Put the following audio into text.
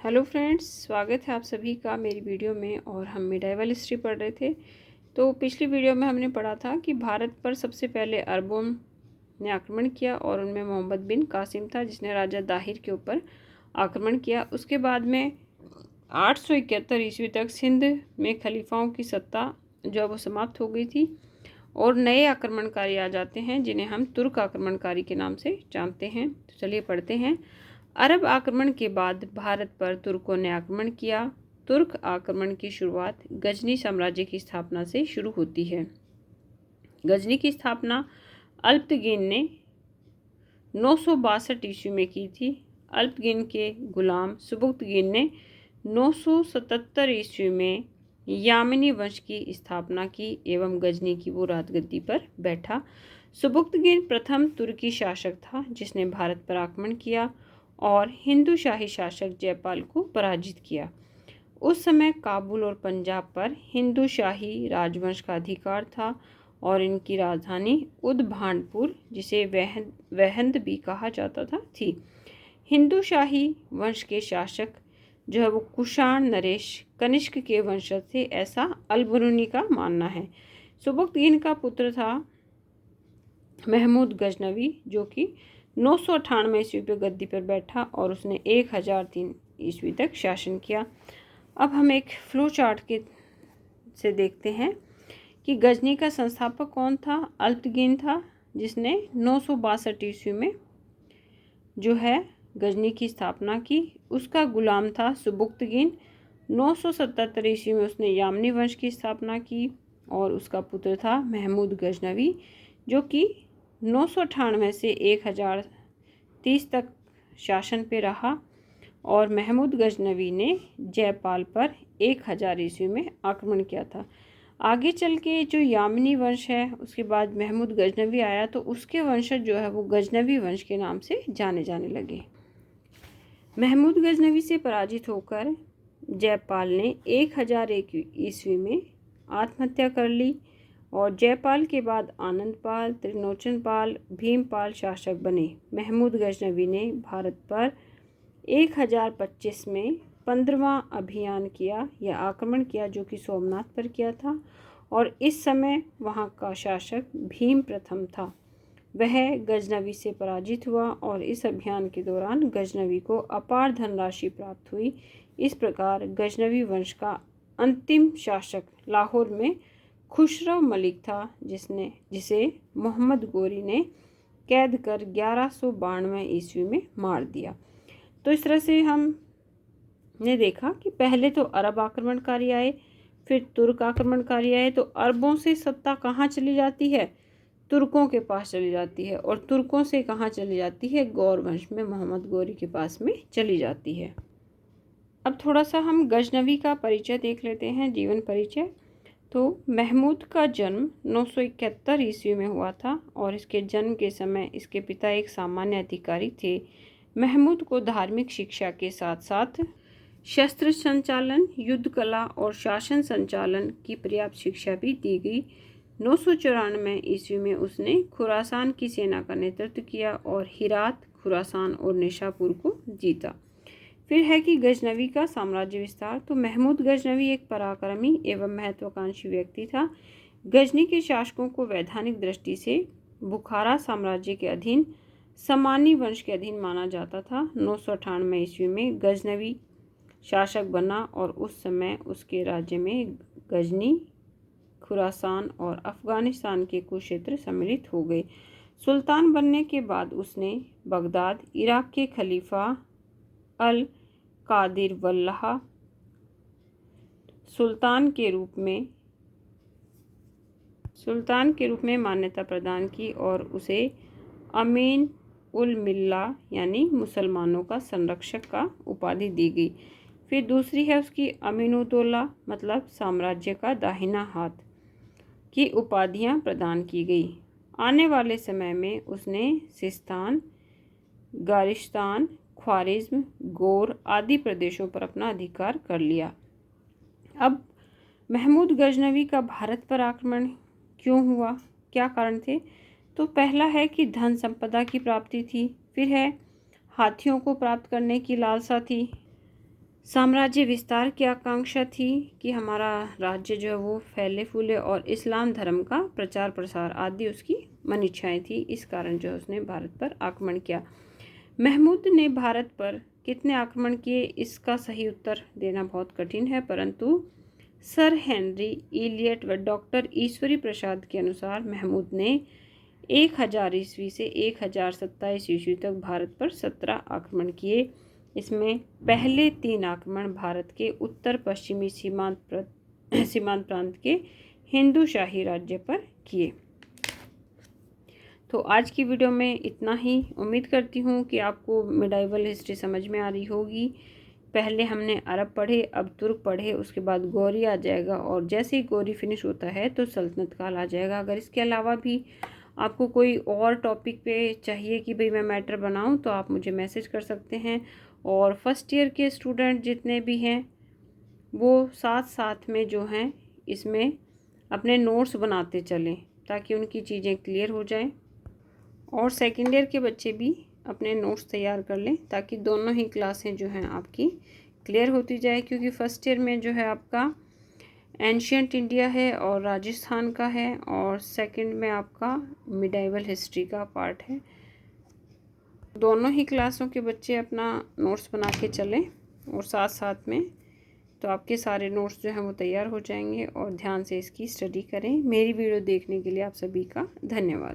Hello friends, स्वागत है आप सभी का मेरी वीडियो में। और हम मिडाइवल हिस्ट्री पढ़ रहे थे। तो पिछली वीडियो में हमने पढ़ा था कि भारत पर सबसे पहले अरबों ने आक्रमण किया और उनमें मोहम्मद बिन कासिम था जिसने राजा दाहिर के ऊपर आक्रमण किया। उसके बाद में 871 ईस्वी तक सिंध में खलीफाओं की सत्ता जो है वो समाप्त हो गई थी और नए आक्रमणकारी आ जाते हैं जिन्हें हम तुर्क आक्रमणकारी के नाम से जानते हैं। तो चलिए पढ़ते हैं। अरब आक्रमण के बाद भारत पर तुर्कों ने आक्रमण किया। तुर्क आक्रमण की शुरुआत गजनी साम्राज्य की स्थापना से शुरू होती है। गजनी की स्थापना अल्पतगीन ने 962 ईस्वी में की थी। अल्पतगीन के गुलाम सुबुक्तगीन ने 977 ईस्वी में यामिनी वंश की स्थापना की एवं गजनी की वो राजगद्दी पर बैठा। सुबुक्तगीन प्रथम तुर्की शासक था जिसने भारत पर आक्रमण किया और हिंदू शाही शासक जयपाल को पराजित किया। उस समय काबुल और पंजाब पर हिंदू शाही राजवंश का अधिकार था और इनकी राजधानी उदभानपुर, जिसे वहंद भी कहा जाता था, थी। हिंदू शाही वंश के शासक जो है वो कुषाण नरेश कनिष्क के वंशज थे, ऐसा अल-बरूनी का मानना है। सुबुक्तगीन का पुत्र था महमूद गजनवी जो कि 998 ईस्वी पर गद्दी पर बैठा और उसने 1003 ईस्वी तक शासन किया। अब हम एक फ्लो चार्ट से देखते हैं कि गजनी का संस्थापक कौन था। अल्पतगीन था जिसने 962 ईस्वी में जो है गजनी की स्थापना की। उसका गुलाम था सुबुक्तगीन। 977 ईस्वी में उसने यामनी वंश की स्थापना की और उसका पुत्र था महमूद गजनवी जो कि 998 से 1030 तक शासन पे रहा। और महमूद गजनवी ने जयपाल पर 1000 ईस्वी में आक्रमण किया था। आगे चल के जो यामिनी वंश है उसके बाद महमूद गजनवी आया तो उसके वंशज जो है वो गजनवी वंश के नाम से जाने जाने लगे। महमूद गजनवी से पराजित होकर जयपाल ने 1001 ईस्वी में आत्महत्या कर ली और जयपाल के बाद आनंदपाल, त्रिलोचनपाल, भीमपाल शासक बने। महमूद गजनवी ने भारत पर 1025 में 15वां अभियान किया या आक्रमण किया जो कि सोमनाथ पर किया था और इस समय वहाँ का शासक भीम प्रथम था। वह गजनवी से पराजित हुआ और इस अभियान के दौरान गजनवी को अपार धनराशि प्राप्त हुई। इस प्रकार गजनवी वंश का अंतिम शासक लाहौर में खुसरो मलिक था जिसे मोहम्मद गोरी ने कैद कर 1192 ईस्वी में मार दिया। तो इस तरह से हमने देखा कि पहले तो अरब आक्रमणकारी आए, फिर तुर्क आक्रमणकारी आए। तो अरबों से सत्ता कहाँ चली जाती है? तुर्कों के पास चली जाती है और तुर्कों से कहाँ चली जाती है? गौर वंश में मोहम्मद गोरी के पास में चली जाती है। अब थोड़ा सा हम गजनवी का परिचय देख लेते हैं, जीवन परिचय। तो महमूद का जन्म 971 ईस्वी में हुआ था और इसके जन्म के समय इसके पिता एक सामान्य अधिकारी थे। महमूद को धार्मिक शिक्षा के साथ साथ शस्त्र संचालन, युद्ध कला और शासन संचालन की पर्याप्त शिक्षा भी दी गई। 994 ईस्वी में उसने खुरासान की सेना का नेतृत्व किया और हिरात, खुरासान और निशापुर को जीता। फिर है कि गजनवी का साम्राज्य विस्तार। तो महमूद गजनवी एक पराक्रमी एवं महत्वाकांक्षी व्यक्ति था। गजनी के शासकों को वैधानिक दृष्टि से बुखारा साम्राज्य के अधीन समानी वंश के अधीन माना जाता था। 998 ईस्वी में गजनवी शासक बना और उस समय उसके राज्य में गजनी, खुरासान और अफगानिस्तान के कुछ क्षेत्र सम्मिलित हो गए। सुल्तान बनने के बाद उसने बगदाद, इराक के खलीफा अल कादिर वल्लाह सुल्तान के रूप में मान्यता प्रदान की और उसे अमीन उल मिल्ला यानी मुसलमानों का संरक्षक का उपाधि दी गई। फिर दूसरी है उसकी अमीनुद्दौला मतलब साम्राज्य का दाहिना हाथ की उपाधियां प्रदान की गई। आने वाले समय में उसने सिस्तान, गारिस्तान, ख्वारिज्म, गोर आदि प्रदेशों पर अपना अधिकार कर लिया। अब महमूद गजनवी का भारत पर आक्रमण क्यों हुआ, क्या कारण थे? तो पहला है कि धन संपदा की प्राप्ति थी, फिर है हाथियों को प्राप्त करने की लालसा थी, साम्राज्य विस्तार की आकांक्षा थी कि हमारा राज्य जो है वो फैले फूले और इस्लाम धर्म का प्रचार प्रसार आदि उसकी मन इच्छाएँ थी। इस कारण जो है उसने भारत पर आक्रमण किया। महमूद ने भारत पर कितने आक्रमण किए, इसका सही उत्तर देना बहुत कठिन है, परंतु सर हेनरी इलियट व डॉक्टर ईश्वरी प्रसाद के अनुसार महमूद ने 1000 ईस्वी से 1027 ईस्वी तक भारत पर 17 आक्रमण किए। इसमें पहले 3 आक्रमण भारत के उत्तर पश्चिमी सीमांत प्रांत के हिंदू शाही राज्य पर किए। तो आज की वीडियो में इतना ही। उम्मीद करती हूँ कि आपको मिडाइवल हिस्ट्री समझ में आ रही होगी। पहले हमने अरब पढ़े, अब तुर्क पढ़े, उसके बाद गौरी आ जाएगा और जैसे ही गौरी फिनिश होता है तो सल्तनत काल आ जाएगा। अगर इसके अलावा भी आपको कोई और टॉपिक पे चाहिए कि भाई मैं मैटर बनाऊं तो आप मुझे मैसेज कर सकते हैं। और फर्स्ट ईयर के स्टूडेंट जितने भी हैं वो साथ साथ में जो हैं इसमें अपने नोट्स बनाते चलें ताकि उनकी चीज़ें क्लियर हो जाएं। और सेकेंड ईयर के बच्चे भी अपने नोट्स तैयार कर लें ताकि दोनों ही क्लासें जो हैं आपकी क्लियर होती जाए, क्योंकि फर्स्ट ईयर में जो है आपका एंशियंट इंडिया है और राजस्थान का है और सेकंड में आपका मिडाइवल हिस्ट्री का पार्ट है। दोनों ही क्लासों के बच्चे अपना नोट्स बना के चलें और साथ साथ में तो आपके सारे नोट्स जो हैं वो तैयार हो जाएंगे। और ध्यान से इसकी स्टडी करें। मेरी वीडियो देखने के लिए आप सभी का धन्यवाद।